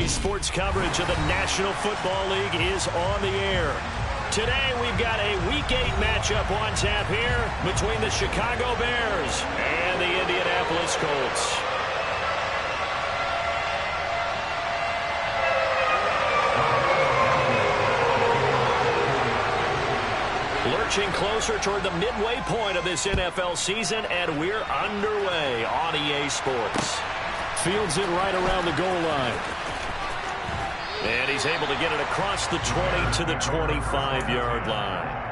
NBC Sports coverage of the National Football League is on the air. Today we've got a Week 8 matchup on tap here between the Chicago Bears and the Indianapolis Colts. Lurching closer toward the midway point of this NFL season, and we're underway on EA Sports. Fields it right around the goal line. And he's able to get it across the 20 to the 25-yard line.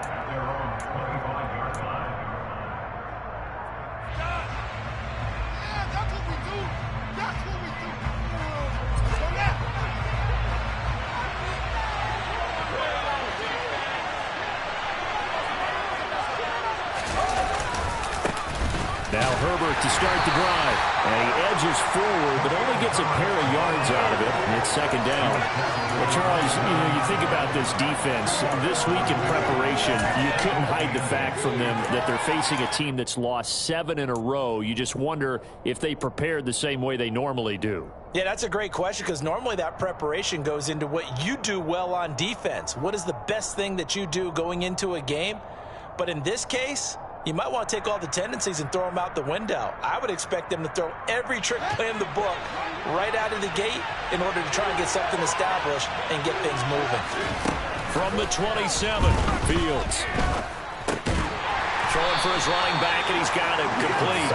Now Herbert to start the drive. And he edges forward, but only gets a pair of yards out of it. And it's second down. Well, Charles, you think about this defense. This week in preparation, you couldn't hide the fact from them that they're facing a team that's lost 7 in a row. You just wonder if they prepared the same way they normally do. Yeah, that's a great question because normally that preparation goes into what you do well on defense. What is the best thing that you do going into a game? But in this case, you might want to take all the tendencies and throw them out the window. I would expect them to throw every trick play in the book right out of the gate in order to try and get something established and get things moving. From the 27, Fields. Throwing for his running back, and he's got it complete.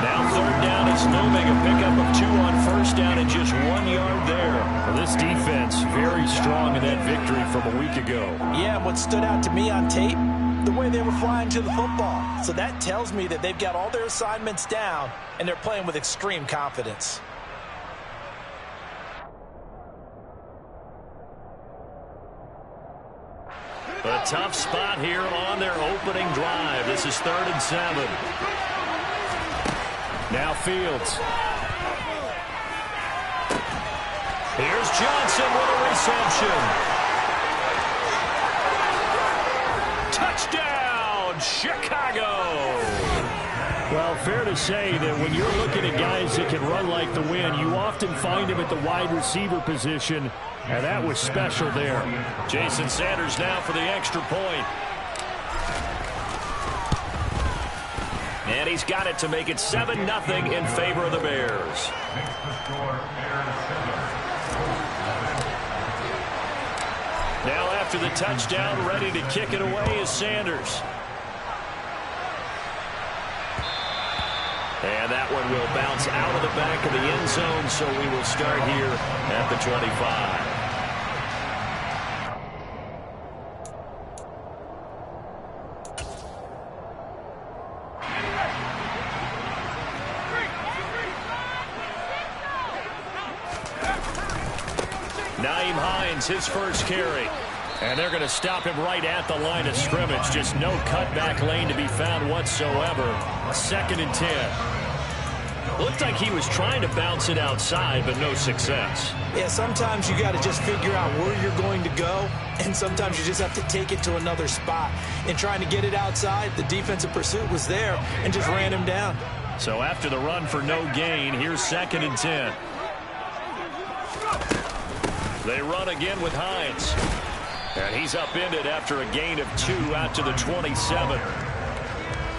Now third down is looming. A pickup of 2 on first down and just 1 yard there. Well, this defense very strong in that victory from a week ago. Yeah, and what stood out to me on tape, the way they were flying to the football. So that tells me that they've got all their assignments down and they're playing with extreme confidence. A tough spot here on their opening drive. This is 3rd and 7. Now Fields. Here's Johnson with a reception. Touchdown, Chicago! Well, fair to say that when you're looking at guys that can run like the wind, you often find them at the wide receiver position, and that was special there. Jason Sanders now for the extra point. And he's got it to make it 7-0 in favor of the Bears. Now after the touchdown, ready to kick it away is Sanders. And that one will bounce out of the back of the end zone, so we will start here at the 25. Nyheim Hines, his first carry. And they're going to stop him right at the line of scrimmage. Just no cutback lane to be found whatsoever. 2nd and 10. Looked like he was trying to bounce it outside, but no success. Yeah, sometimes you got to just figure out where you're going to go, and sometimes you just have to take it to another spot. In trying to get it outside, the defensive pursuit was there and just ran him down. So after the run for no gain, here's 2nd and 10. They run again with Hines. And he's upended after a gain of 2 out to the 27.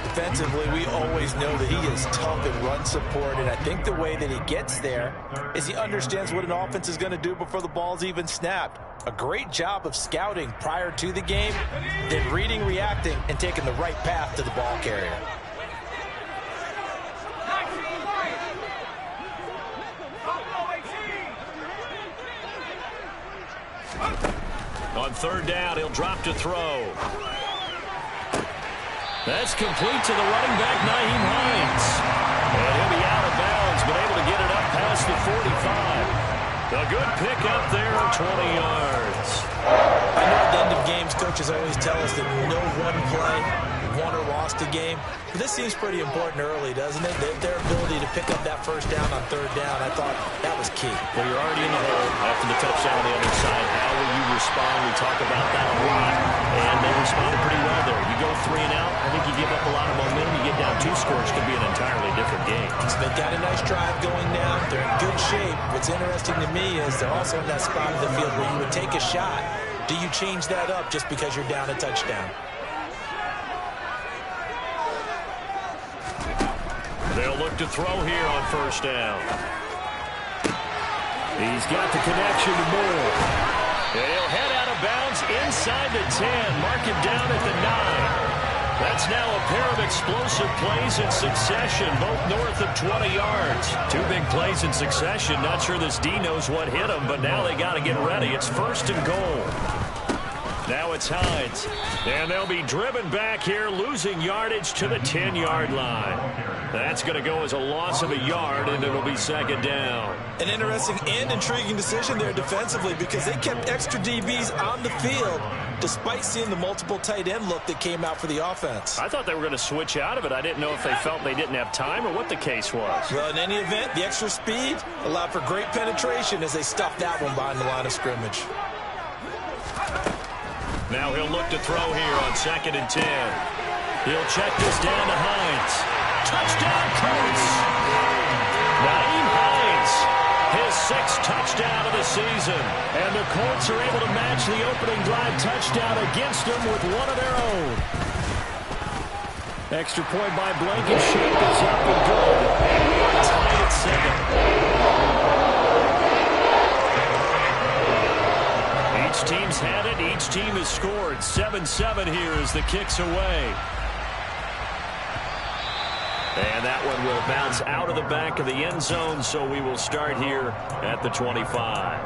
Defensively, we always know that he is tough in run support, and I think the way that he gets there is he understands what an offense is going to do before the ball's even snapped. A great job of scouting prior to the game, then reading, reacting, and taking the right path to the ball carrier. On 3rd down, he'll drop to throw. That's complete to the running back, Nyheim Hines. And he'll be out of bounds, but able to get it up past the 45. A good pickup there of 20 yards. I know at the end of games, coaches always tell us that no one play won or lost a game. But this seems pretty important early, doesn't it? Their ability to pick up that first down on 3rd down, I thought that was key. Well, you're already in the hole after the touchdown on the other side. How will you respond? We talk about that a lot. And they responded pretty well there. You go 3 and out. I think you give up a lot of momentum. You get down 2 scores, could be an entirely different game. So they've got a nice drive going now. They're in good shape. What's interesting to me is they're also in that spot of the field where you would take a shot. Do you change that up just because you're down a touchdown? They'll look to throw here on first down. He's got the connection to Moore. He'll head out of bounds inside the 10. Mark him down at the 9. That's now a pair of explosive plays in succession, both north of 20 yards. 2 big plays in succession. Not sure this D knows what hit him, but now they got to get ready. It's first and goal. Now it's Hines. And they'll be driven back here, losing yardage to the 10-yard line. That's going to go as a loss of a yard, and it'll be second down. An interesting and intriguing decision there defensively because they kept extra DBs on the field despite seeing the multiple tight end look that came out for the offense. I thought they were going to switch out of it. I didn't know if they felt they didn't have time or what the case was. Well, in any event, the extra speed allowed for great penetration as they stuffed that one behind the line of scrimmage. Now he'll look to throw here on 2nd and 10. He'll check this down to Hines. Touchdown, Colts! Nyheim Hines, his 6th touchdown of the season. And the Colts are able to match the opening drive touchdown against them with one of their own. Extra point by Blankenship is up and good. Tied at 7. Each team's had it. Each team has scored. 7-7 here as the kick's away. And that one will bounce out of the back of the end zone, so we will start here at the 25.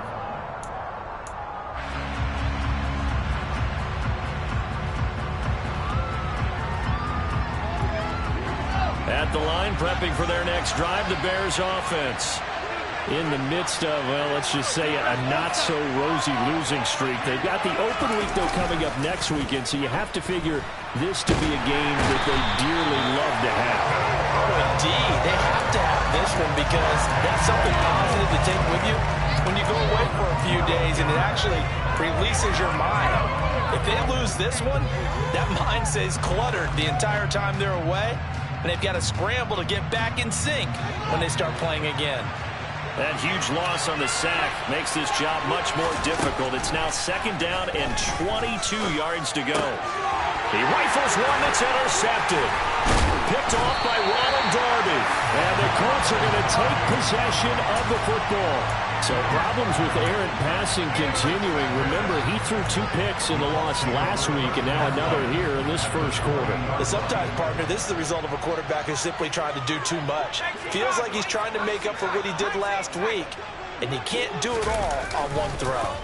At the line, prepping for their next drive, the Bears offense. In the midst of, well, let's just say a not-so-rosy losing streak. They've got the open week, though, coming up next weekend, so you have to figure this to be a game that they dearly love to have. Oh, indeed. They have to have this one because that's something positive to take with you when you go away for a few days, and it actually releases your mind. If they lose this one, that mind stays cluttered the entire time they're away, and they've got to scramble to get back in sync when they start playing again. That huge loss on the sack makes this job much more difficult. It's now 2nd down and 22 yards to go. He rifles one that's intercepted. Picked off by Ronald Darby. And the Colts are going to take possession of the football. So problems with errant passing continuing. Remember, he threw 2 picks in the loss last week, and now another here in this first quarter. But sometimes, partner, this is the result of a quarterback who's simply trying to do too much. Feels like he's trying to make up for what he did last week, and he can't do it all on one throw.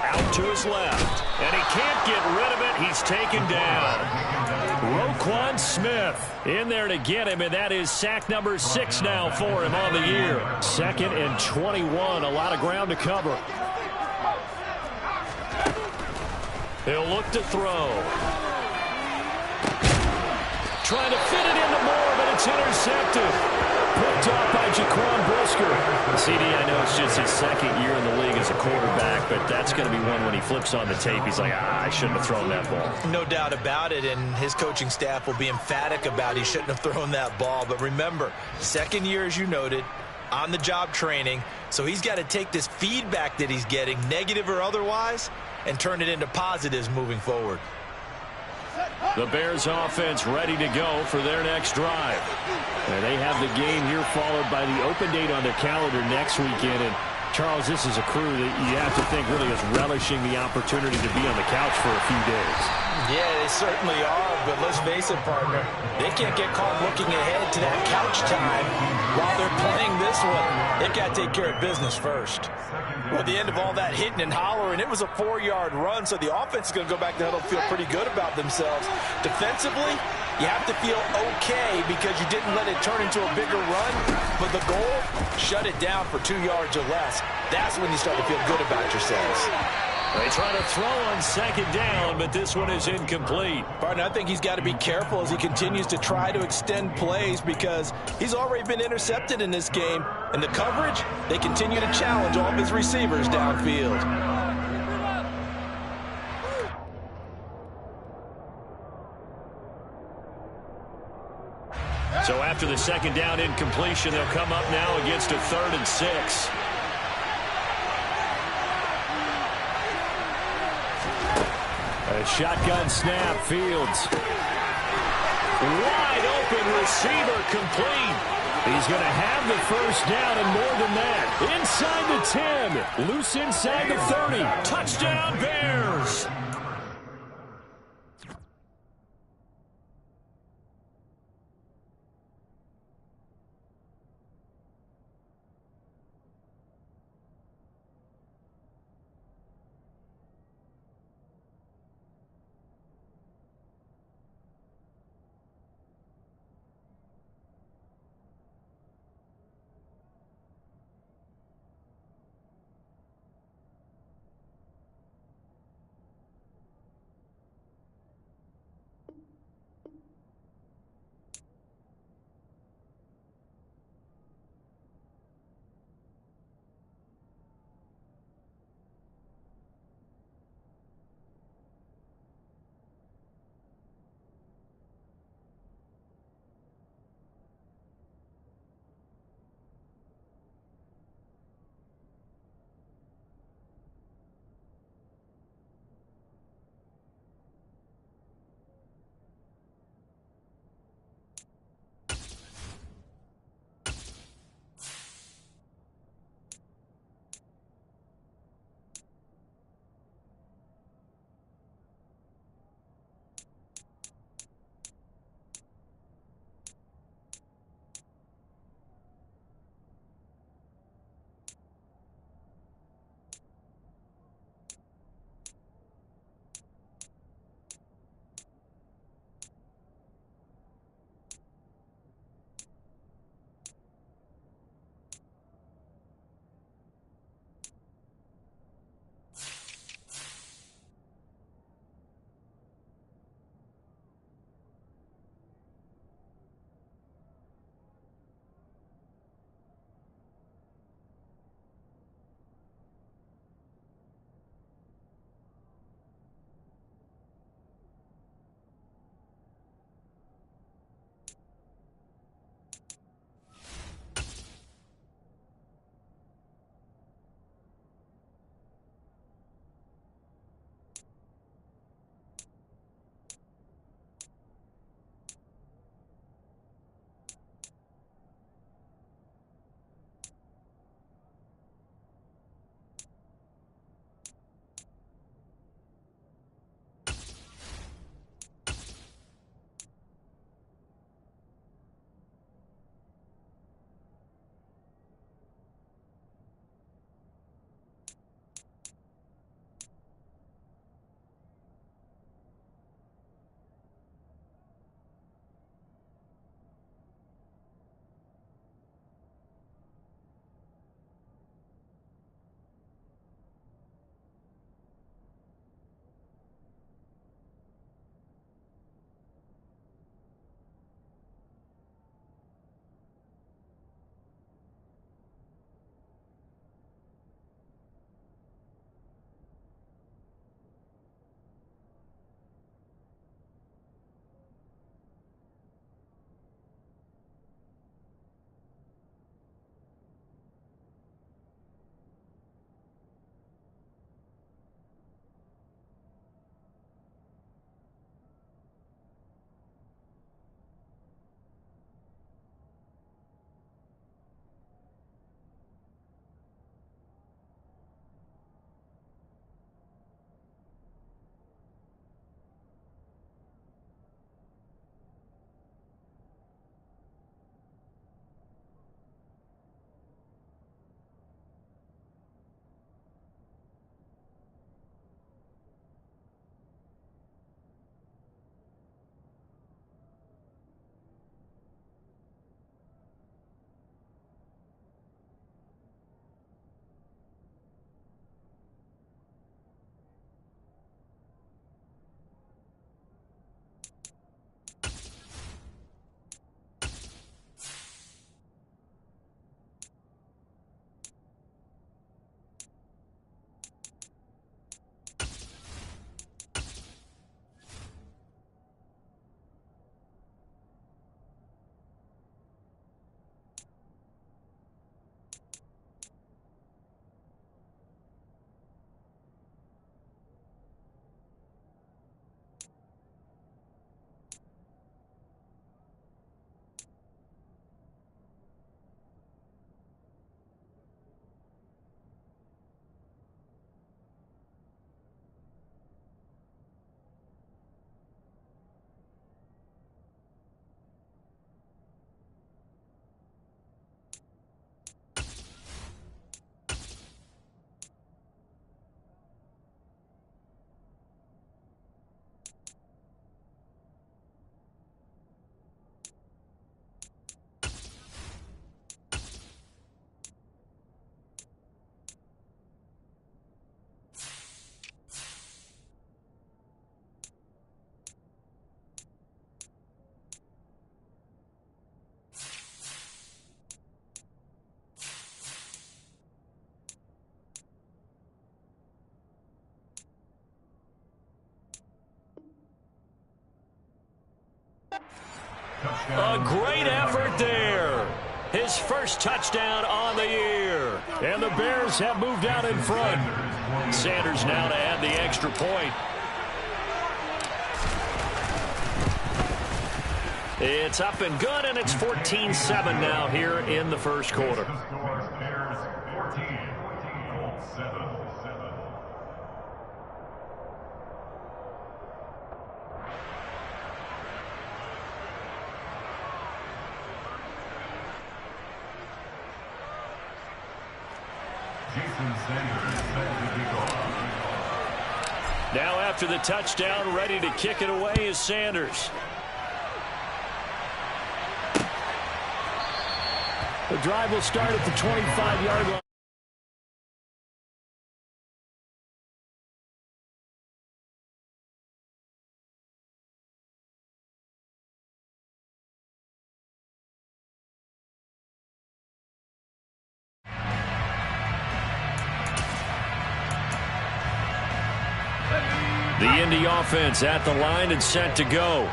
Out to his left, and he can't get rid of it. He's taken down. Roquan Smith in there to get him, and that is sack number 6 now for him on the year. 2nd and 21, a lot of ground to cover. He'll look to throw. Trying to fit it into Moore, but it's intercepted. Picked off by Jaquan Brisker. CD, I know it's just his 2nd year in the league as a quarterback, but that's going to be one when he flips on the tape. He's like, I shouldn't have thrown that ball. No doubt about it, and his coaching staff will be emphatic about he shouldn't have thrown that ball. But remember, 2nd year, as you noted, on-the-job training, so he's got to take this feedback that he's getting, negative or otherwise, and turn it into positives moving forward. The Bears offense ready to go for their next drive. And they have the game here followed by the open date on their calendar next weekend. And Charles, this is a crew that you have to think really is relishing the opportunity to be on the couch for a few days. Yeah, they certainly are, but let's face it, partner, they can't get caught looking ahead to that couch time while they're playing this one. They've got to take care of business first. Well, at the end of all that hitting and hollering, it was a 4-yard run, so the offense is going to go back to the huddle and feel pretty good about themselves. Defensively, you have to feel okay because you didn't let it turn into a bigger run, but the goal, shut it down for 2 yards or less. That's when you start to feel good about yourselves. They try to throw on 2nd down, but this one is incomplete. Partner, I think he's got to be careful as he continues to try to extend plays because he's already been intercepted in this game. And the coverage, they continue to challenge all of his receivers downfield. So after the second down incompletion, they'll come up now against a 3rd and 6. A shotgun snap, Fields. Wide open receiver, complete. He's going to have the first down and more than that. Inside the 10, loose inside the 30. Touchdown, Bears. A great effort there. His first touchdown on the year. And the Bears have moved out in front. Sanders now to add the extra point. It's up and good, and it's 14-7 now here in the first quarter. Now after the touchdown, ready to kick it away is Sanders. The drive will start at the 25-yard line. The Indy offense at the line and set to go.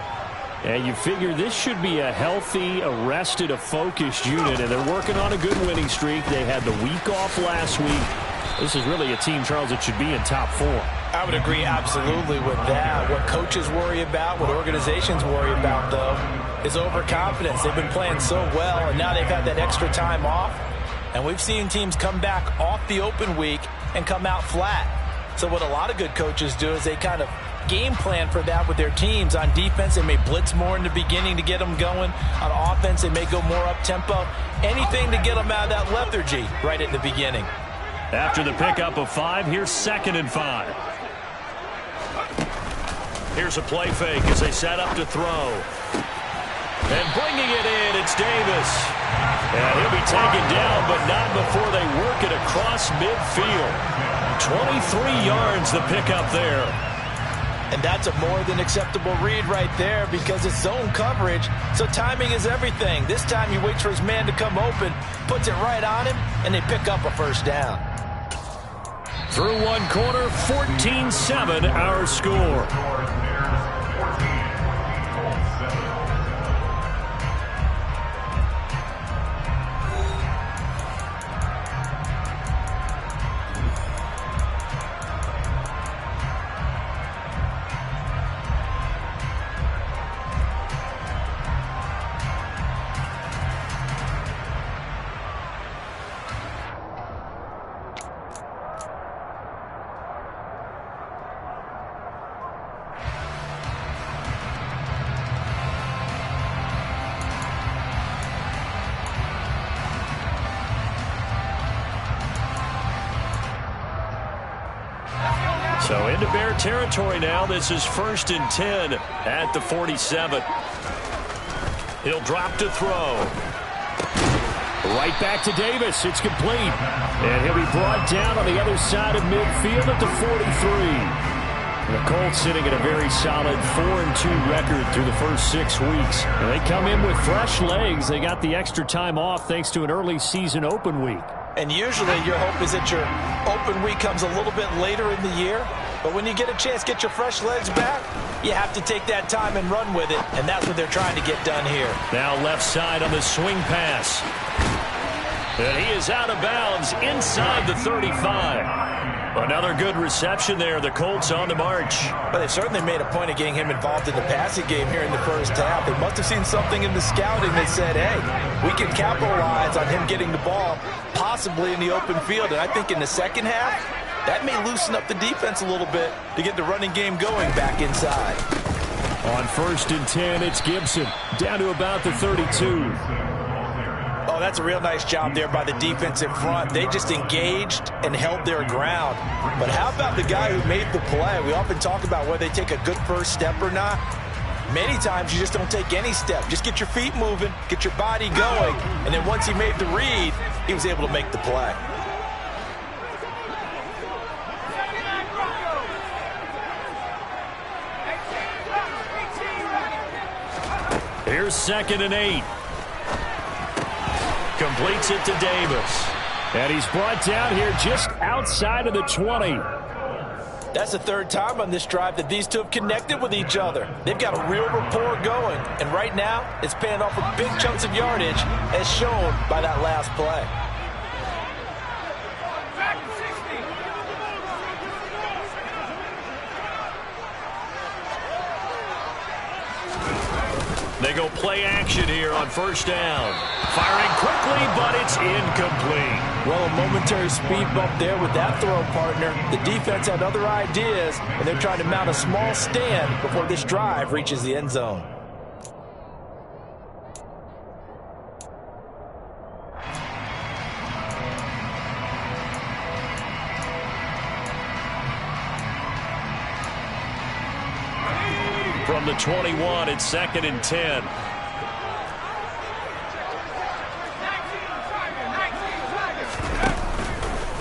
And you figure this should be a healthy, a rested, a focused unit, and they're working on a good winning streak. They had the week off last week. This is really a team, Charles, that should be in top 4. I would agree absolutely with that. What coaches worry about, what organizations worry about, though, is overconfidence. They've been playing so well, and now they've had that extra time off. And we've seen teams come back off the open week and come out flat. So what a lot of good coaches do is they kind of game plan for that with their teams. On defense, they may blitz more in the beginning to get them going. On offense, they may go more up-tempo. Anything to get them out of that lethargy right at the beginning. After the pickup of 5, here's 2nd and 5. Here's a play fake as they set up to throw. And bringing it in, it's Davis. And he'll be taken down, but not before they work it across midfield. 23 yards the pickup there. And that's a more than acceptable read right there because it's zone coverage, so timing is everything. This time he waits for his man to come open, puts it right on him, and they pick up a first down. Through one quarter, 14-7 our score. So into Bear territory now. This is 1st and 10 at the 47. He'll drop to throw. Right back to Davis. It's complete. And he'll be brought down on the other side of midfield at the 43. The Colts sitting at a very solid 4-2 record through the first 6 weeks. And they come in with fresh legs. They got the extra time off thanks to an early season open week. And usually your hope is that your open week comes a little bit later in the year. But when you get a chance to get your fresh legs back, you have to take that time and run with it. And that's what they're trying to get done here. Now left side on the swing pass. And he is out of bounds inside the 35. Another good reception there. The Colts on the march. But they certainly made a point of getting him involved in the passing game here in the first half. They must have seen something in the scouting that said, hey, we can capitalize on him getting the ball possibly in the open field. And I think in the second half, that may loosen up the defense a little bit to get the running game going back inside. On 1st and 10, it's Gibson down to about the 32. Oh, that's a real nice job there by the defensive front. They just engaged and held their ground. But how about the guy who made the play? We often talk about whether they take a good first step or not. Many times you just don't take any step. Just get your feet moving, get your body going, and then once he made the read, he was able to make the play. Here's 2nd and 8. Completes it to Davis. And he's brought down here just outside of the 20. That's the third time on this drive that these two have connected with each other. They've got a real rapport going, and right now it's paying off with big chunks of yardage, as shown by that last play. They go play action here on first down. Firing quickly, but it's incomplete. Well, a momentary speed bump there with that throw, partner. The defense had other ideas, and they're trying to mount a small stand before this drive reaches the end zone. From the 21, it's 2nd and 10.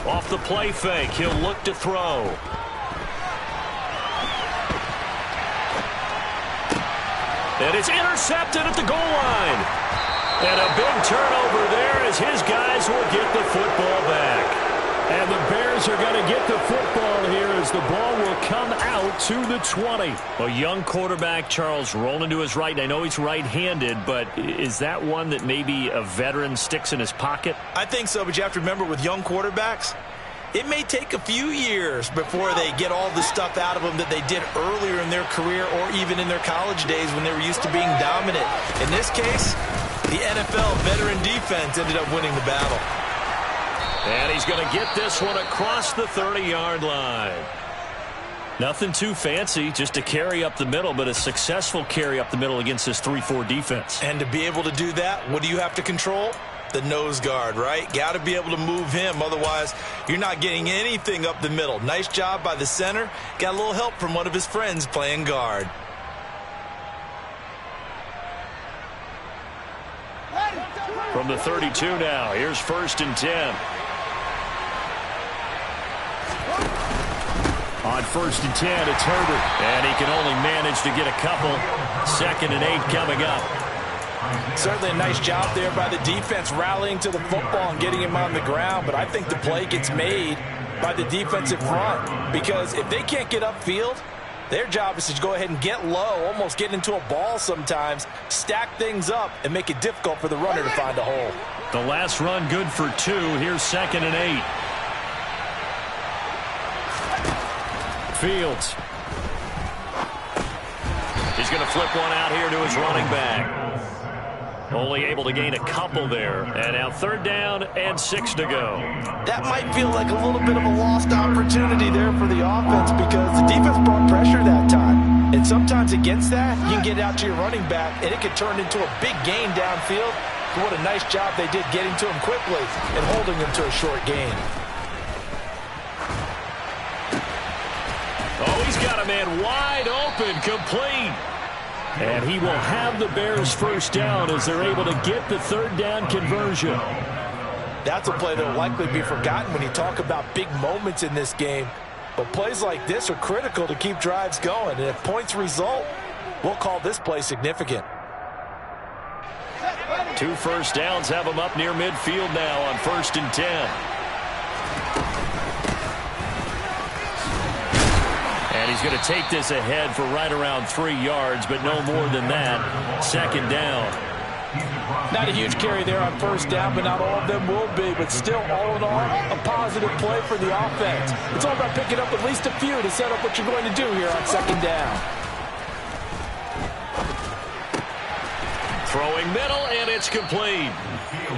Off the play fake, he'll look to throw. And it's intercepted at the goal line. And a big turnover there as his guys will get the football back. And the Bears are going to get the football here as the ball will come out to the 20. A young quarterback, Charles, rolling to his right. I know he's right-handed, but is that one that maybe a veteran sticks in his pocket? I think so, but you have to remember with young quarterbacks, it may take a few years before they get all the stuff out of them that they did earlier in their career or even in their college days when they were used to being dominant. In this case, the NFL veteran defense ended up winning the battle. And he's going to get this one across the 30-yard line. Nothing too fancy, just a carry up the middle, but a successful carry up the middle against this 3-4 defense. And to be able to do that, what do you have to control? The nose guard, right? Got to be able to move him. Otherwise, you're not getting anything up the middle. Nice job by the center. Got a little help from one of his friends playing guard. From the 32 now, here's 1st and 10. On 1st and 10, it's Herbert. And he can only manage to get a couple. 2nd and 8 coming up. Certainly a nice job there by the defense rallying to the football and getting him on the ground. But I think the play gets made by the defensive front. Because if they can't get upfield, their job is to go ahead and get low, almost get into a ball sometimes, stack things up, and make it difficult for the runner to find a hole. The last run good for 2. Here's 2nd and 8. Fields. He's going to flip one out here to his running back. Only able to gain a couple there. And now 3rd down and 6 to go. That might feel like a little bit of a lost opportunity there for the offense because the defense brought pressure that time. And sometimes against that, you can get out to your running back, and it could turn into a big gain downfield. But what a nice job they did getting to him quickly and holding him to a short gain. Oh, he's got a man wide open, complete. And he will have the Bears 1st down as they're able to get the 3rd down conversion. That's a play that will likely be forgotten when you talk about big moments in this game. But plays like this are critical to keep drives going. And if points result, we'll call this play significant. 2 first downs have him up near midfield now on 1st and 10. And he's going to take this ahead for right around 3 yards, but no more than that. 2nd down. Not a huge carry there on 1st down, but not all of them will be. But still, all in all, a positive play for the offense. It's all about picking up at least a few to set up what you're going to do here on 2nd down. Throwing middle, and it's complete.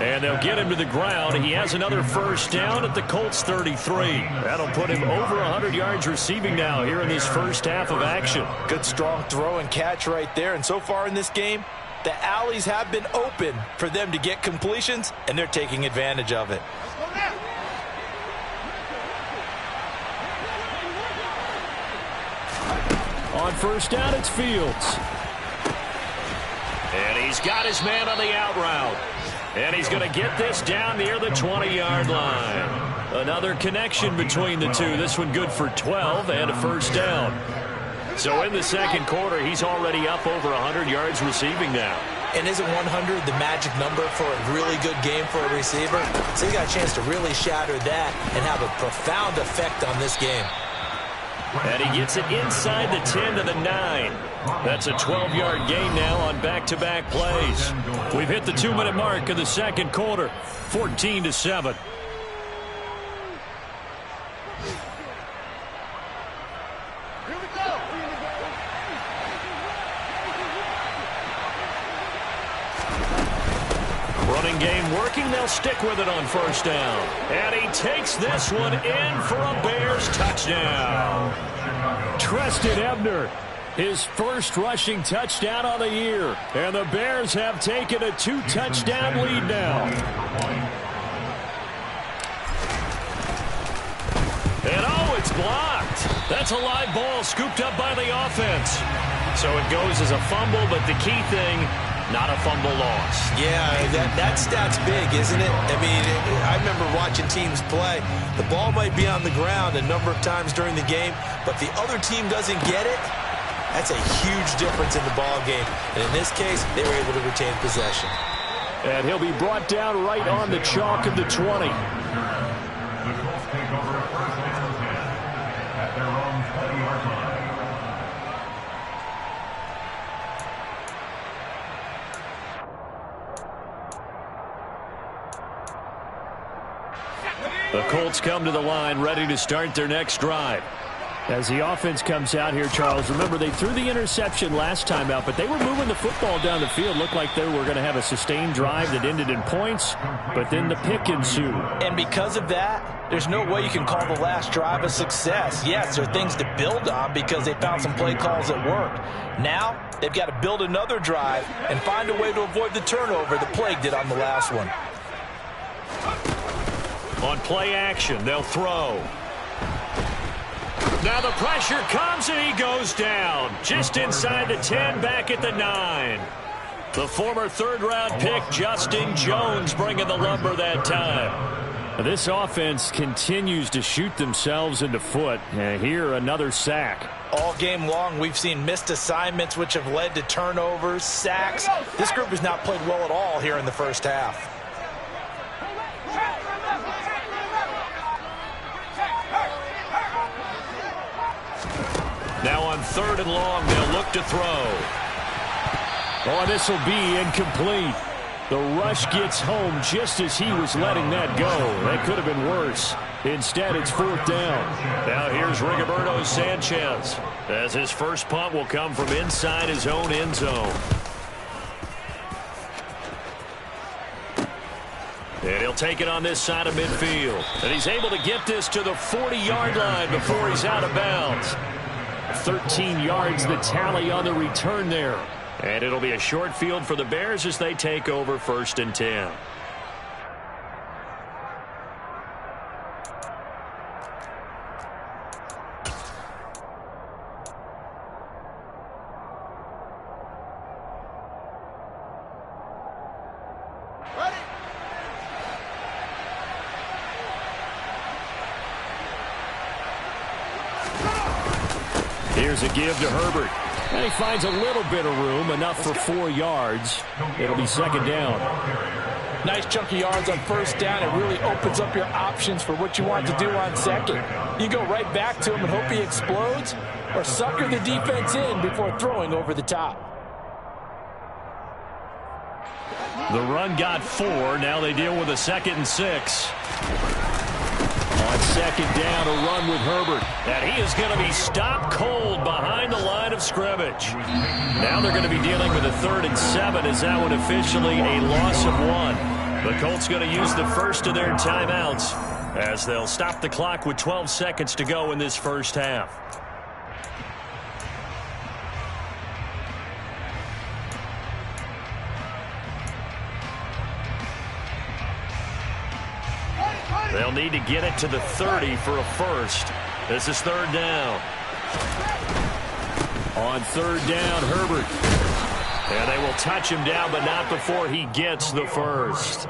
And they'll get him to the ground. He has another 1st down at the Colts 33. That'll put him over 100 yards receiving now here in this first half of action. Good strong throw and catch right there. And so far in this game, the alleys have been open for them to get completions, and they're taking advantage of it. On 1st down, it's Fields. And he's got his man on the out route. And he's going to get this down near the 20-yard line. Another connection between the two. This one good for 12 and a 1st down. So in the 2nd quarter, he's already up over 100 yards receiving now. And isn't 100 the magic number for a really good game for a receiver? So he got a chance to really shatter that and have a profound effect on this game. And he gets it inside the 10 to the 9. That's a 12-yard gain now on back-to-back plays. We've hit the 2-minute mark of the second quarter, 14-7. Running game working. They'll stick with it on first down. And he takes this one in for a Bears touchdown. Treston Ebner, his first rushing touchdown of the year. And the Bears have taken a 2-touchdown lead now. And oh, it's blocked. That's a live ball scooped up by the offense. So it goes as a fumble, but the key thing, not a fumble loss. Yeah, that stat's big, isn't it? I mean, I remember watching teams play. The ball might be on the ground a number of times during the game, but the other team doesn't get it. That's a huge difference in the ball game. And in this case, they were able to retain possession. And he'll be brought down right on the chalk of the 20. The Colts come to the line ready to start their next drive. As the offense comes out here, Charles, remember they threw the interception last time out, but they were moving the football down the field. Looked like they were going to have a sustained drive that ended in points, but then the pick ensued. And because of that, there's no way you can call the last drive a success. Yes, there are things to build on because they found some play calls that worked. Now, they've got to build another drive and find a way to avoid the turnover that plagued it on the last one. On play action, they'll throw. Now the pressure comes and he goes down. Just inside the 10, back at the 9. The former third-round pick, Justin Jones, bringing the lumber that time. This offense continues to shoot themselves in the foot. And here, another sack. All game long, we've seen missed assignments which have led to turnovers, sacks. This group has not played well at all here in the first half. Now on 3rd and long, they'll look to throw. Oh, this will be incomplete. The rush gets home just as he was letting that go. That could have been worse. Instead, it's 4th down. Now here's Rigoberto Sanchez, as his first punt will come from inside his own end zone. And he'll take it on this side of midfield. And he's able to get this to the 40-yard line before he's out of bounds. 13 yards the tally on the return there. And it'll be a short field for the Bears as they take over 1st and 10. Here's a give to Herbert. And he finds a little bit of room, enough for 4 yards. It'll be 2nd down. Nice chunk of yards on 1st down. It really opens up your options for what you want to do on 2nd. You go right back to him and hope he explodes, or sucker the defense in before throwing over the top. The run got 4. Now they deal with a 2nd and 6. On 2nd down, a run with Herbert. And he is going to be stopped cold behind the line of scrimmage. Now they're going to be dealing with a 3rd and 7 as that one officially a loss of 1. The Colts going to use the first of their timeouts as they'll stop the clock with 12 seconds to go in this first half. They'll need to get it to the 30 for a first. This is 3rd down. On 3rd down, Herbert. And they will touch him down, but not before he gets the first.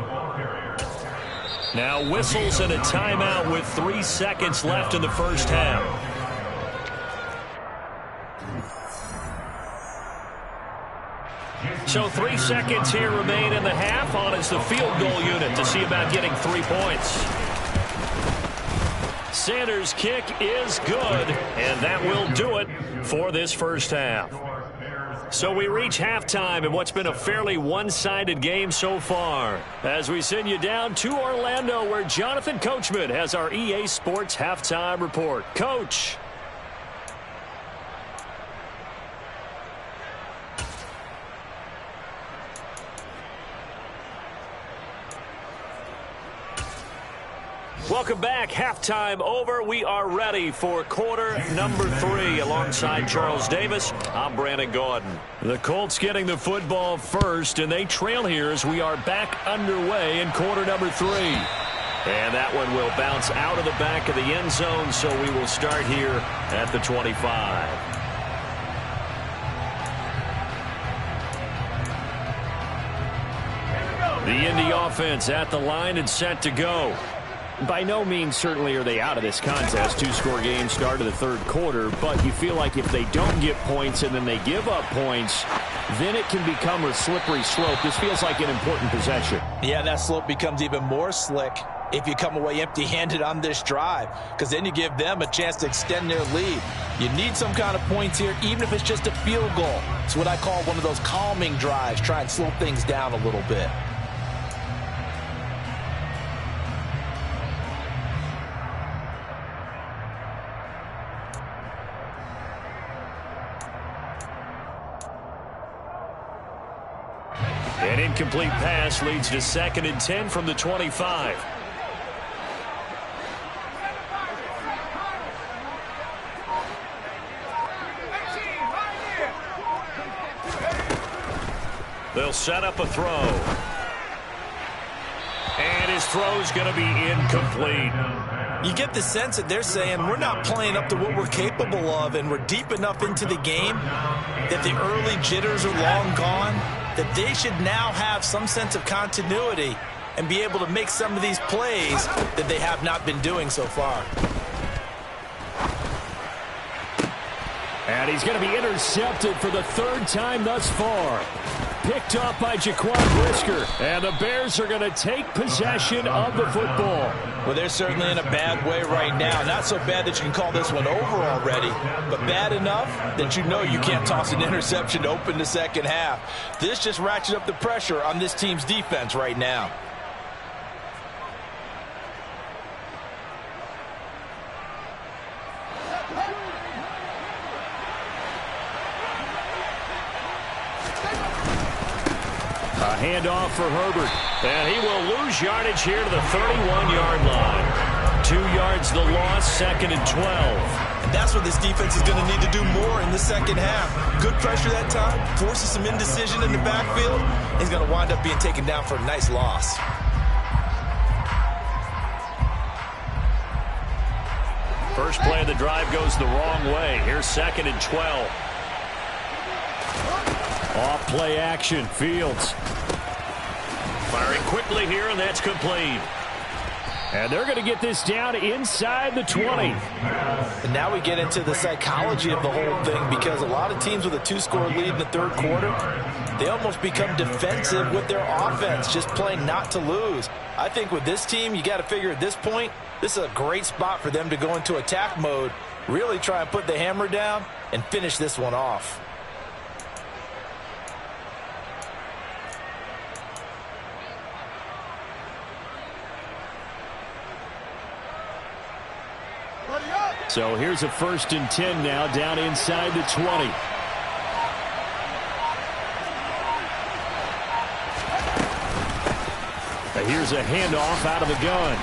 Now whistles and a timeout with 3 seconds left in the first half. So 3 seconds here remain in the half. On is the field goal unit to see about getting 3 points. Sanders' kick is good, and that will do it for this first half. So we reach halftime in what's been a fairly one-sided game so far, as we send you down to Orlando, where Jonathan Coachman has our EA Sports Halftime Report. Coach. Welcome back. Halftime over. We are ready for quarter number 3. Alongside Charles Davis, I'm Brandon Gaudin. The Colts getting the football first, and they trail here as we are back underway in quarter number 3. And that one will bounce out of the back of the end zone, so we will start here at the 25. The Indy offense at the line and set to go. By no means certainly are they out of this contest. 2-score game start of the third quarter, but you feel like if they don't get points and then they give up points, then it can become a slippery slope. This feels like an important possession. Yeah, that slope becomes even more slick if you come away empty-handed on this drive, because then you give them a chance to extend their lead. You need some kind of points here, even if it's just a field goal. It's what I call one of those calming drives, try and slow things down a little bit. An incomplete pass leads to 2nd and 10 from the 25. They'll set up a throw. And his throw's going to be incomplete. You get the sense that they're saying we're not playing up to what we're capable of, and we're deep enough into the game that the early jitters are long gone, that they should now have some sense of continuity and be able to make some of these plays that they have not been doing so far. And he's going to be intercepted for the 3rd time thus far. Picked off by Jaquan Brisker. And the Bears are going to take possession of the football. Well, they're certainly in a bad way right now. Not so bad that you can call this one over already, but bad enough that you know you can't toss an interception to open the second half. This just ratchets up the pressure on this team's defense right now. A handoff for Herbert, and he will lose yardage here to the 31-yard line. 2 yards the loss, 2nd and 12. And that's what this defense is going to need to do more in the second half. Good pressure that time, forces some indecision in the backfield. He's going to wind up being taken down for a nice loss. First play of the drive goes the wrong way. Here's 2nd and 12. Off play action, Fields. Firing quickly here, and that's complete. And they're going to get this down inside the 20. And now we get into the psychology of the whole thing, because a lot of teams with a 2-score lead in the third quarter, they almost become defensive with their offense, just playing not to lose. I think with this team, you got to figure at this point, this is a great spot for them to go into attack mode, really try and put the hammer down and finish this one off. So here's a 1st and 10 now, down inside the 20. And here's a handoff out of the gun.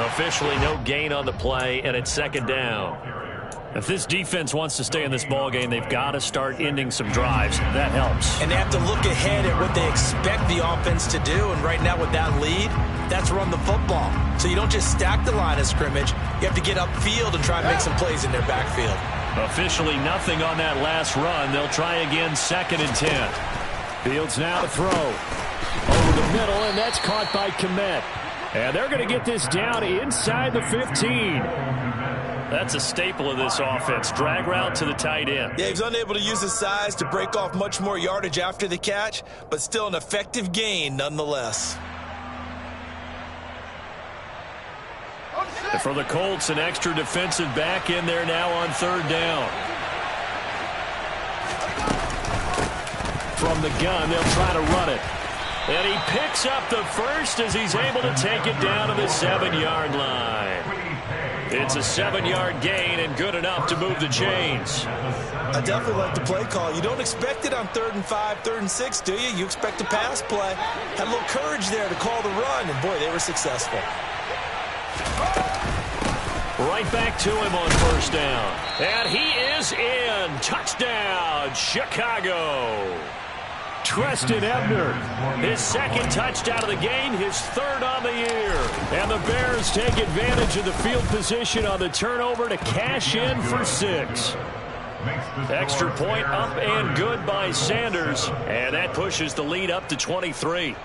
Officially no gain on the play, and it's 2nd down. If this defense wants to stay in this ballgame, they've got to start ending some drives. That helps. And they have to look ahead at what they expect the offense to do. And right now with that lead, that's run the football. So you don't just stack the line of scrimmage. You have to get upfield and try and make some plays in their backfield. Officially nothing on that last run. They'll try again, 2nd and 10. Fields now to throw. Over the middle, and that's caught by Kmet. And they're going to get this down inside the 15. That's a staple of this offense. Drag route to the tight end. Yeah, he's unable to use his size to break off much more yardage after the catch, but still an effective gain nonetheless. And for the Colts, an extra defensive back in there now on third down. From the gun, they'll try to run it. And he picks up the first as he's able to take it down to the 7-yard line. It's a 7-yard gain and good enough to move the chains. I definitely like the play call. You don't expect it on 3rd and 5, 3rd and 6, do you? You expect a pass play. Had a little courage there to call the run, and boy, they were successful. Right back to him on first down. And he is in. Touchdown, Chicago. Treston Ebner, his second touchdown of the game, his third on the year. And the Bears take advantage of the field position on the turnover to cash in for 6. Extra point up and good by Sanders. And that pushes the lead up to 23.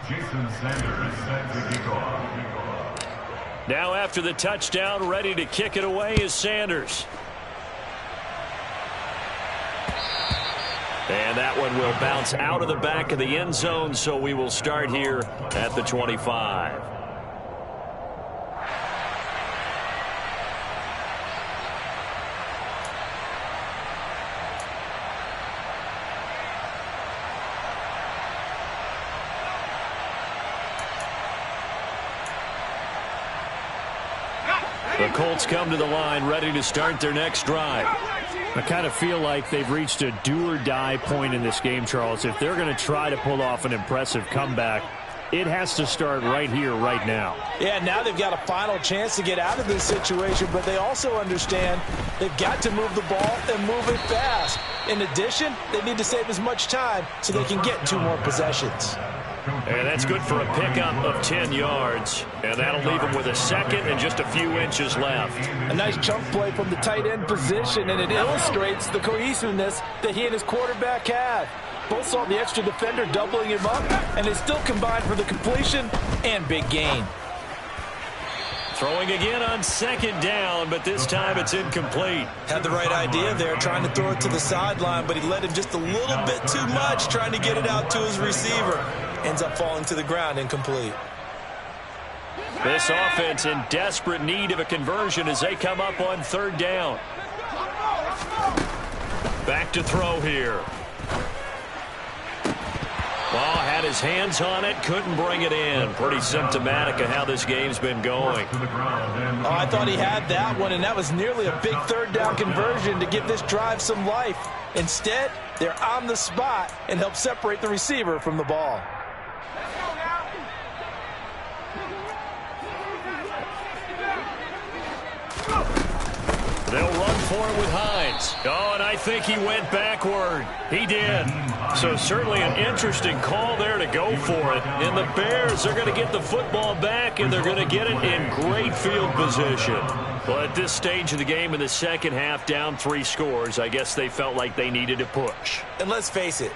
Jason Sanders set to kick off. Now after the touchdown, ready to kick it away is Sanders. And that one will bounce out of the back of the end zone, so we will start here at the 25. The Colts come to the line ready to start their next drive. I kind of feel like they've reached a do-or-die point in this game, Charles. If they're going to try to pull off an impressive comeback, it has to start right here, right now. Yeah, now they've got a final chance to get out of this situation, but they also understand they've got to move the ball and move it fast. In addition, they need to save as much time so they can get 2 more possessions. And that's good for a pickup of 10 yards. And that'll leave him with a second and just a few inches left. A nice chunk play from the tight end position, and it illustrates the cohesiveness that he and his quarterback have. Both saw the extra defender doubling him up, and they still combined for the completion and big gain. Throwing again on second down, but this time it's incomplete. Had the right idea there, trying to throw it to the sideline, but he led him just a little bit too much, trying to get it out to his receiver. Ends up falling to the ground, incomplete. This offense in desperate need of a conversion as they come up on third down. Back to throw here. Ball had his hands on it, couldn't bring it in. Pretty symptomatic of how this game's been going. Oh, I thought he had that one, and that was nearly a big third down conversion to give this drive some life. Instead, they're on the spot and help separate the receiver from the ball. They'll run for it with Hines. Oh, and I think he went backward. He did. So certainly an interesting call there to go for it. And the Bears are going to get the football back, and they're going to get it in great field position. Well, at this stage of the game in the second half, down 3 scores, I guess they felt like they needed to push. And let's face it,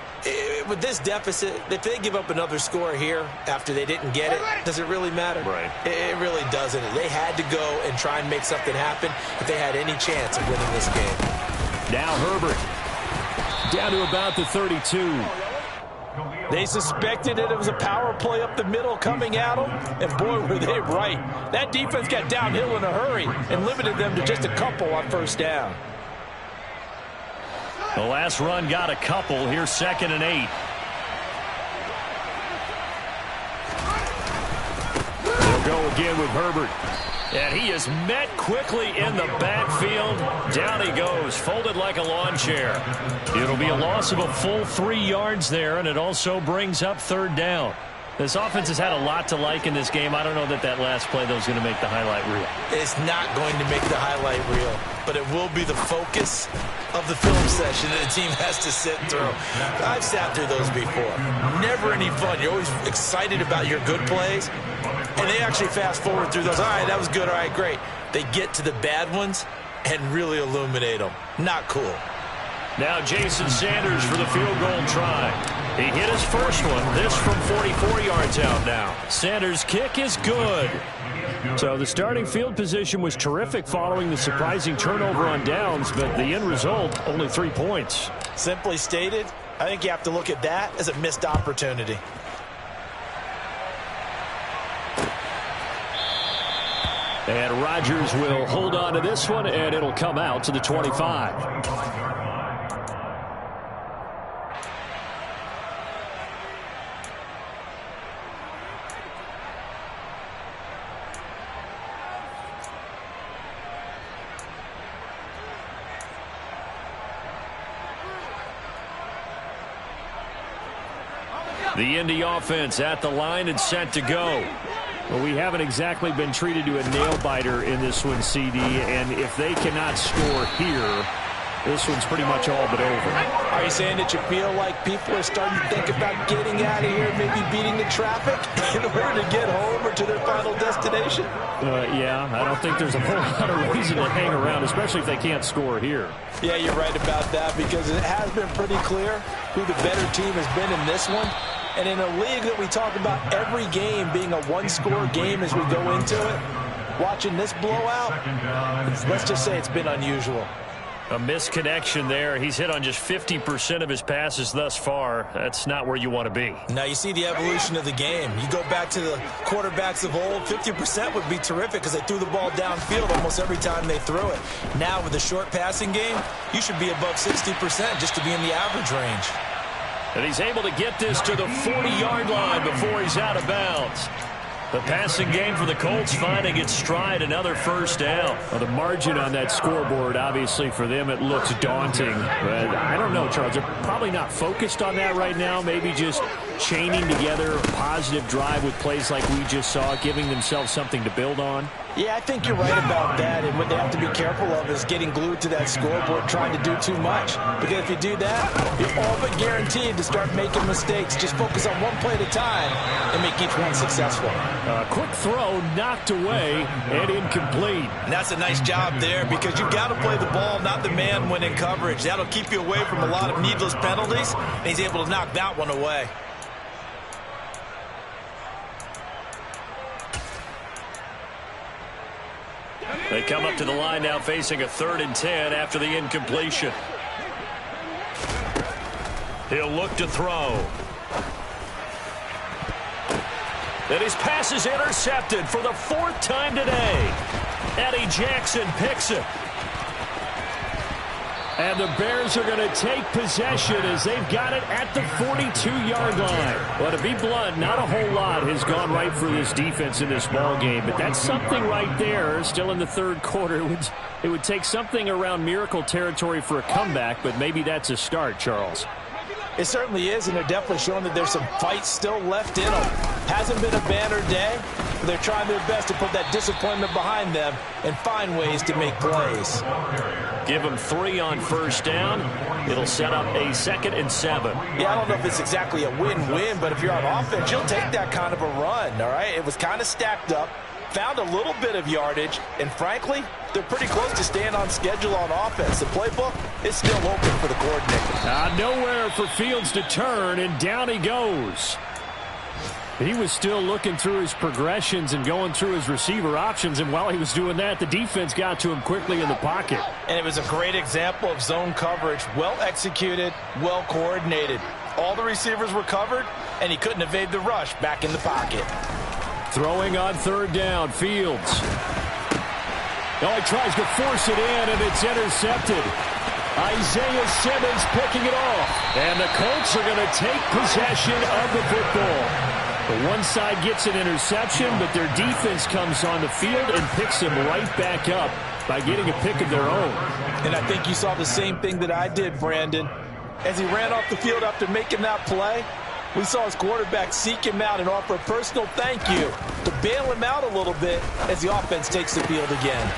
with this deficit, if they give up another score here after they didn't get it, does it really matter? Right. It really doesn't. They had to go and try and make something happen if they had any chance of winning this game. Now Herbert down to about the 32. They suspected that it was a power play up the middle coming at them, and boy, were they right. That defense got downhill in a hurry and limited them to just a couple on first down. The last run got a couple. Here's 2nd and 8. They'll go again with Herbert. And he is met quickly in the backfield. Down he goes, folded like a lawn chair. It'll be a loss of a full 3 yards there, and it also brings up third down. This offense has had a lot to like in this game. I don't know that that last play, though, is going to make the highlight reel. It's not going to make the highlight reel, but it will be the focus of the film session that the team has to sit through. I've sat through those before. Never any fun. You're always excited about your good plays, and they actually fast forward through those. All right, that was good. All right, great. They get to the bad ones and really illuminate them. Not cool. Now Jason Sanders for the field goal try. He hit his first one. This from 44 yards out now. Sanders' kick is good. So the starting field position was terrific following the surprising turnover on downs, but the end result, only 3 points. Simply stated, I think you have to look at that as a missed opportunity. And Rodgers will hold on to this one, and it'll come out to the 25. The Indy offense at the line and set to go. Well, we haven't exactly been treated to a nail-biter in this one, CD, and if they cannot score here, this one's pretty much all but over. Are you saying that you feel like people are starting to think about getting out of here, maybe beating the traffic in order to get home or to their final destination? Yeah, I don't think there's a whole lot of reason to hang around, especially if they can't score here. Yeah, you're right about that, because it has been pretty clear who the better team has been in this one. And in a league that we talk about every game being a one-score game as we go into it, watching this blowout, let's just say it's been unusual. A misconnection there. He's hit on just 50% of his passes thus far. That's not where you want to be. Now you see the evolution of the game. You go back to the quarterbacks of old, 50% would be terrific because they threw the ball downfield almost every time they threw it. Now with the short passing game, you should be above 60% just to be in the average range. And he's able to get this to the 40-yard line before he's out of bounds. The passing game for the Colts finding its stride, another first down. Well, the margin on that scoreboard, obviously for them, it looks daunting. But I don't know, Charles. They're probably not focused on that right now. Maybe just chaining together a positive drive with plays like we just saw, giving themselves something to build on. Yeah, I think you're right about that. And what they have to be careful of is getting glued to that scoreboard, trying to do too much. Because if you do that, you're all but guaranteed to start making mistakes. Just focus on one play at a time and make each one successful. Quick throw, knocked away, and incomplete. And that's a nice job there, because you've got to play the ball, not the man when in coverage. That'll keep you away from a lot of needless penalties, and he's able to knock that one away. They come up to the line now facing a 3rd and 10 after the incompletion. He'll look to throw. And his pass is intercepted for the 4th time today. Eddie Jackson picks it. And the Bears are going to take possession as they've got it at the 42-yard line. Well, to be blunt, not a whole lot has gone right for this defense in this ball game, but that's something right there. Still in the 3rd quarter. It would take something around miracle territory for a comeback, but maybe that's a start, Charles. It certainly is, and they're definitely showing that there's some fight still left in them. Hasn't been a banner day, but they're trying their best to put that disappointment behind them and find ways to make plays. Give them 3 on first down. It'll set up a 2nd and 7. Yeah, I don't know if it's exactly a win-win, but if you're on offense, you'll take that kind of a run, all right? It was kind of stacked up, found a little bit of yardage, and frankly, they're pretty close to staying on schedule on offense. The playbook is still open for the coordinator. Nowhere for Fields to turn, and down he goes. He was still looking through his progressions and going through his receiver options, and while he was doing that, the defense got to him quickly in the pocket. And it was a great example of zone coverage, well executed, well coordinated. All the receivers were covered, and he couldn't evade the rush back in the pocket. Throwing on 3rd down, Fields. Oh, he tries to force it in, and it's intercepted. Isaiah Simmons picking it off. And the Colts are going to take possession of the football. The one side gets an interception, but their defense comes on the field and picks them right back up by getting a pick of their own. And I think you saw the same thing that I did, Brandon. As he ran off the field after making that play, we saw his quarterback seek him out and offer a personal thank you to bail him out a little bit as the offense takes the field again.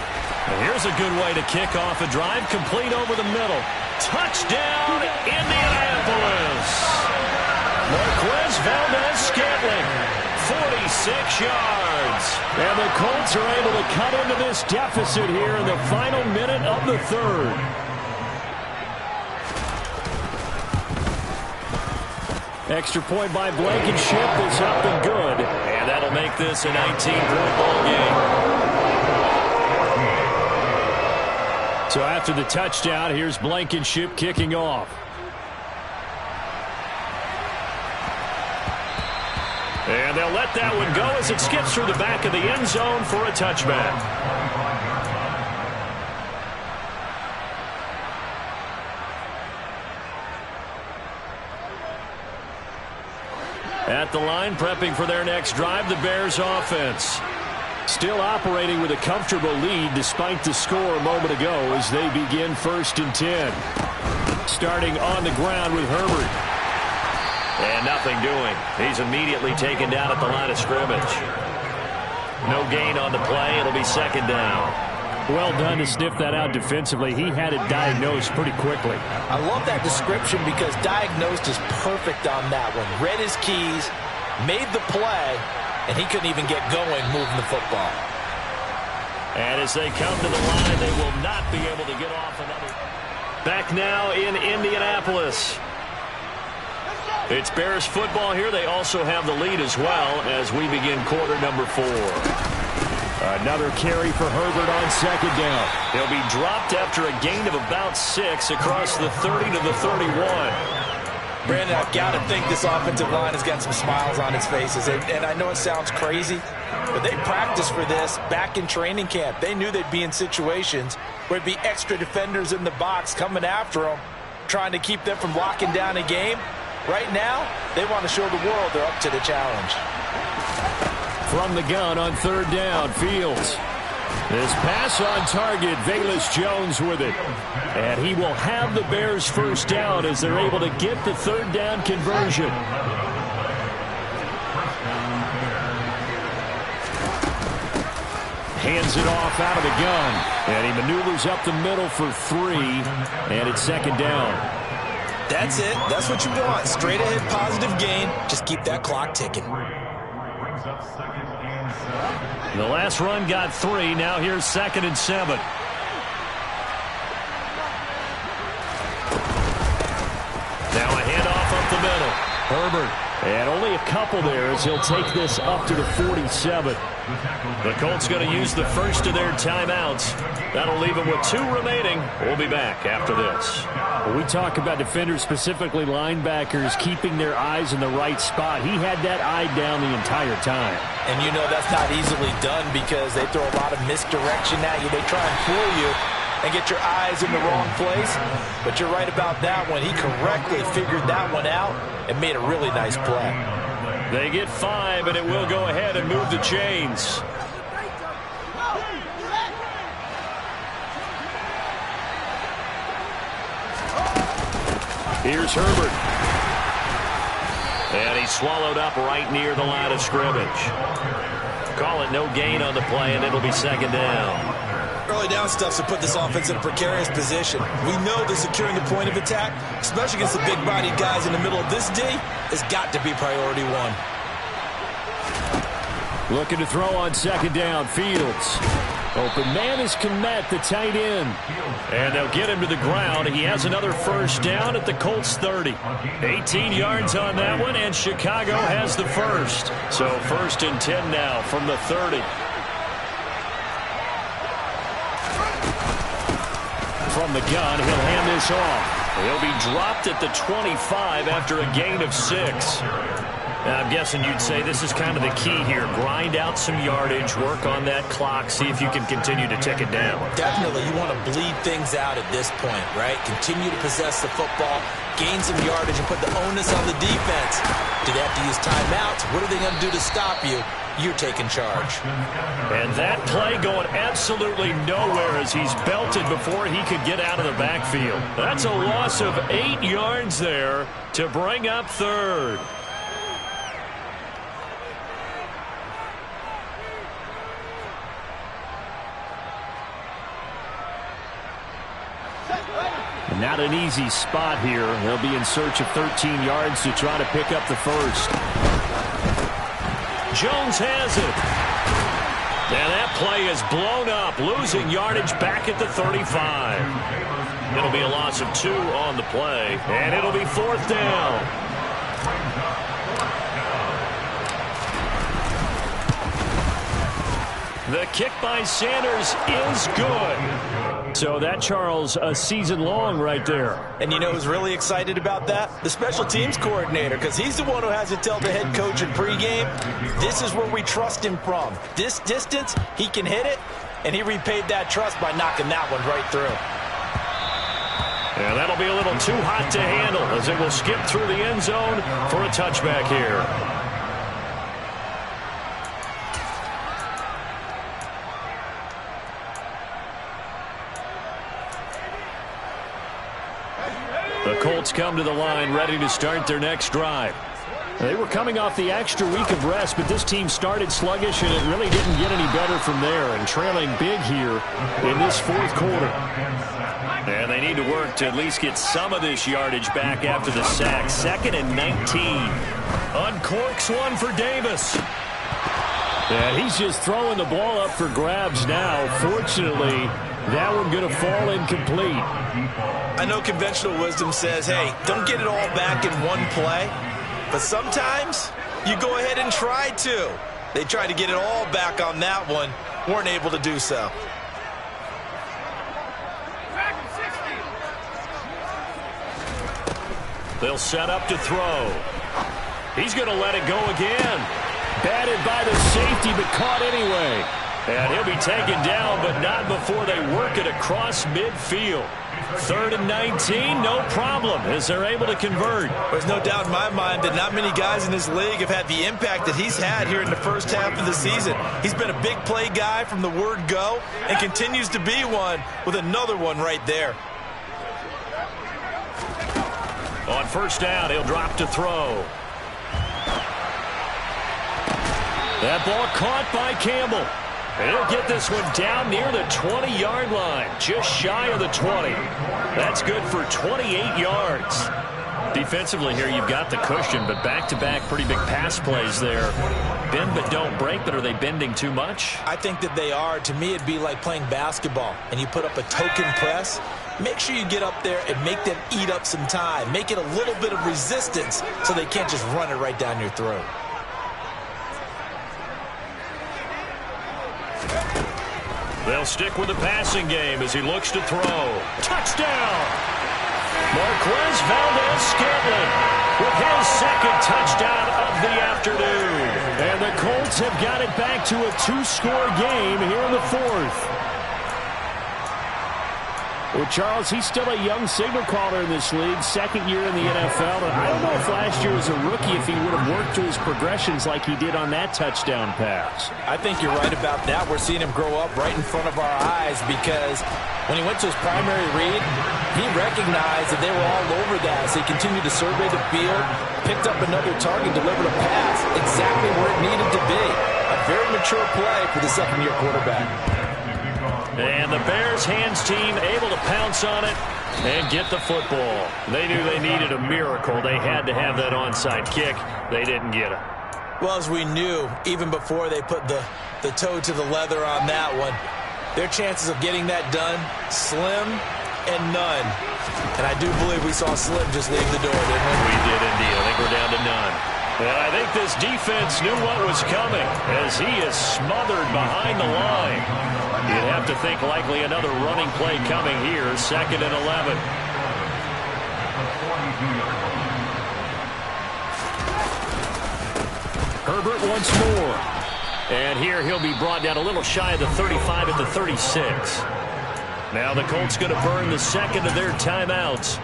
And here's a good way to kick off a drive, complete over the middle. Touchdown, Indianapolis! Marquez Valdez-Scantling, 46 yards. And the Colts are able to cut into this deficit here in the final minute of the 3rd. Extra point by Blankenship is up and good. And that'll make this a 19-point ball game. So after the touchdown, here's Blankenship kicking off. And they'll let that one go as it skips through the back of the end zone for a touchback. At the line, prepping for their next drive, the Bears offense. Still operating with a comfortable lead despite the score a moment ago as they begin 1st and 10. Starting on the ground with Herbert. And nothing doing. He's immediately taken down at the line of scrimmage. No gain on the play. It'll be 2nd down. Well done to sniff that out defensively. He had it diagnosed pretty quickly. I love that description because diagnosed is perfect on that one. Read his keys, made the play, and he couldn't even get going moving the football. And as they come to the line, they will not be able to get off another. Back now in Indianapolis. It's Bears football here. They also have the lead as well as we begin quarter number 4. Another carry for Herbert on 2nd down. He'll be dropped after a gain of about 6 across the 30 to the 31. Brandon, I've got to think this offensive line has got some smiles on its faces. And I know it sounds crazy, but they practiced for this back in training camp. They knew they'd be in situations where there'd be extra defenders in the box coming after them, trying to keep them from locking down a game. Right now, they want to show the world they're up to the challenge. From the gun on 3rd down, Fields. This pass on target, Velus Jones with it. And he will have the Bears 1st down as they're able to get the 3rd down conversion. Hands it off out of the gun. And he maneuvers up the middle for 3. And it's 2nd down. That's it. That's what you want. Straight ahead positive gain. Just keep that clock ticking. The last run got 3. Now here's 2nd and 7. Now a handoff up the middle. Herbert. And only a couple there as he'll take this up to the 47. The Colts going to use the first of their timeouts. That'll leave them with 2 remaining. We'll be back after this. When we talk about defenders, specifically linebackers, keeping their eyes in the right spot, he had that eye down the entire time. And you know that's not easily done because they throw a lot of misdirection at you. They try and fool you and get your eyes in the wrong place. But you're right about that one. He correctly figured that one out and made a really nice play. They get 5, and it will go ahead and move the chains. Here's Herbert. And he's swallowed up right near the line of scrimmage. Call it no gain on the play, and it'll be 2nd down. Early down stuff to put this offense in a precarious position. We know that securing the point of attack, especially against the big-bodied guys in the middle of this D, has got to be priority 1. Looking to throw on 2nd down, Fields. Open man is Kmet, the tight end. And they'll get him to the ground. He has another 1st down at the Colts 30. 18 yards on that one, and Chicago has the first. So 1st and 10 now from the 30. From the gun, he'll hand this off. He'll be dropped at the 25 after a gain of 6. I'm guessing you'd say this is kind of the key here. Grind out some yardage, work on that clock, see if you can continue to tick it down. Definitely. You want to bleed things out at this point, right? Continue to possess the football, gain some yardage, and put the onus on the defense. Do they have to use timeouts? What are they going to do to stop you? You're taking charge. And that play going absolutely nowhere as he's belted before he could get out of the backfield. That's a loss of 8 yards there to bring up 3rd. Not an easy spot here. They'll be in search of 13 yards to try to pick up the first. Jones has it. And that play is blown up, losing yardage back at the 35. It'll be a loss of 2 on the play, and it'll be 4th down. The kick by Sanders is good. So that, Charles, a season long right there. And you know who's really excited about that? The special teams coordinator, because he's the one who has to tell the head coach in pregame, this is where we trust him from. This distance, he can hit it, and he repaid that trust by knocking that one right through. And that'll be a little too hot to handle as it will skip through the end zone for a touchback here. The Colts come to the line ready to start their next drive. They were coming off the extra week of rest, but this team started sluggish, and it really didn't get any better from there, and trailing big here in this fourth quarter. And they need to work to at least get some of this yardage back after the sack. 2nd and 19. Uncorks one for Davis. And he's just throwing the ball up for grabs now. Fortunately, that one going to fall incomplete. I know conventional wisdom says, hey, don't get it all back in one play. But sometimes you go ahead and try to. They tried to get it all back on that one. Weren't able to do so. They'll set up to throw. He's going to let it go again. Batted by the safety, but caught anyway. And he'll be taken down, but not before they work it across midfield. 3rd and 19, no problem, as they're able to convert. There's no doubt in my mind that not many guys in this league have had the impact that he's had here in the first half of the season. He's been a big play guy from the word go and continues to be one with another one right there. On 1st down, he'll drop to throw. That ball caught by Campbell. And he'll get this one down near the 20-yard line, just shy of the 20. That's good for 28 yards. Defensively here, you've got the cushion, but back-to-back pretty big pass plays there. Bend but don't break, but are they bending too much? I think that they are. To me, it'd be like playing basketball, and you put up a token press. Make sure you get up there and make them eat up some time. Make it a little bit of resistance so they can't just run it right down your throat. They'll stick with the passing game as he looks to throw. Touchdown! Marquez Valdes-Scantling with his 2nd touchdown of the afternoon. And the Colts have got it back to a 2-score game here in the 4th. Well, Charles, he's still a young signal caller in this league, 2nd year in the NFL. And I don't know if last year as a rookie if he would have worked through his progressions like he did on that touchdown pass. I think you're right about that. We're seeing him grow up right in front of our eyes because when he went to his primary read, he recognized that they were all over that. So he continued to survey the field, picked up another target, delivered a pass exactly where it needed to be. A very mature play for the 2nd-year quarterback. And the Bears hands team able to pounce on it and get the football. They knew they needed a miracle. They had to have that onside kick. They didn't get it. Well, as we knew, even before they put the toe to the leather on that one, their chances of getting that done, slim and none. And I do believe we saw Slim just leave the door, didn't we? We did indeed. I think we're down to none. And I think this defense knew what was coming as he is smothered behind the line. You'd have to think likely another running play coming here, 2nd and 11. Herbert once more. And here he'll be brought down a little shy of the 35 at the 36. Now the Colts going to burn the 2nd of their timeouts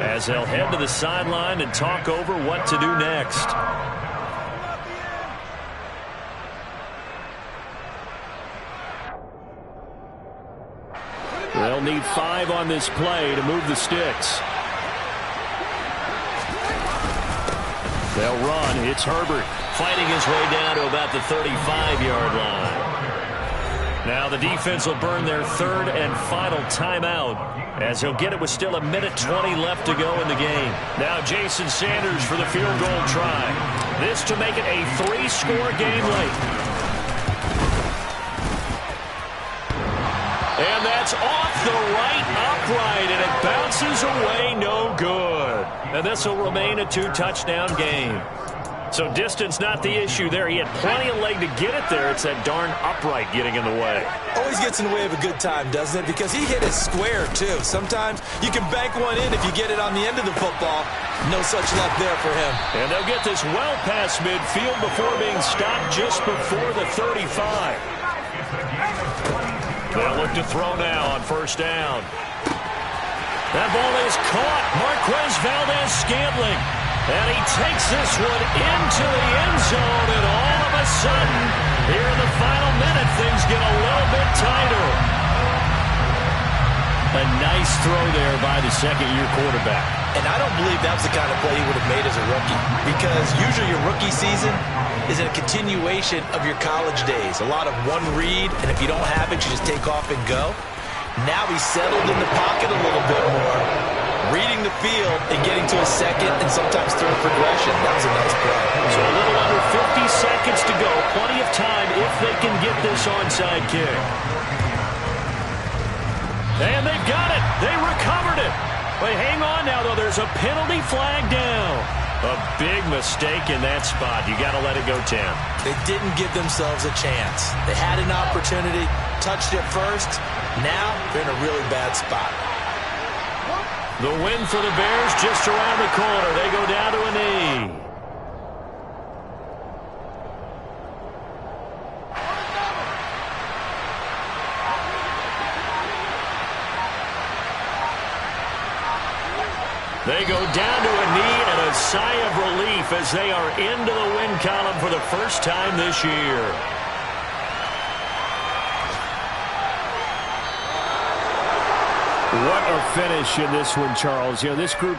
as they'll head to the sideline and talk over what to do next. They'll need 5 on this play to move the sticks. They'll run. It's Herbert fighting his way down to about the 35-yard line. Now the defense will burn their 3rd and final timeout as he'll get it with still 1:20 left to go in the game. Now Jason Sanders for the field goal try. This to make it a 3-score game late. And that's off the right upright, and it bounces away no good. And this will remain a 2-touchdown game. So distance not the issue there. He had plenty of leg to get it there. It's that darn upright getting in the way. Always gets in the way of a good time, doesn't it? Because he hit it square, too. Sometimes you can bank one in if you get it on the end of the football. No such luck there for him. And they'll get this well past midfield before being stopped just before the 35. They'll look to throw now on first down. That ball is caught. Marquez Valdes-Scantling. And he takes this one into the end zone, and all of a sudden, here in the final minute, things get a little bit tighter. A nice throw there by the second-year quarterback. And I don't believe that was the kind of play he would have made as a rookie, because usually your rookie season is a continuation of your college days. A lot of one read, and if you don't have it, you just take off and go. Now he's settled in the pocket a little bit more, reading the field and getting to a second and sometimes third progression. That was a nice play. So a little under 50 seconds to go. Plenty of time if they can get this onside kick. And they've got it. They recovered it. But hang on now, though. There's a penalty flag down. A big mistake in that spot. You got to let it go 10. They didn't give themselves a chance. They had an opportunity, touched it first. Now they're in a really bad spot. The win for the Bears just around the corner. They go down to a knee. They go down to a knee and a sigh of relief as they are into the win column for the first time this year. What a finish in this one, Charles. You know, this group,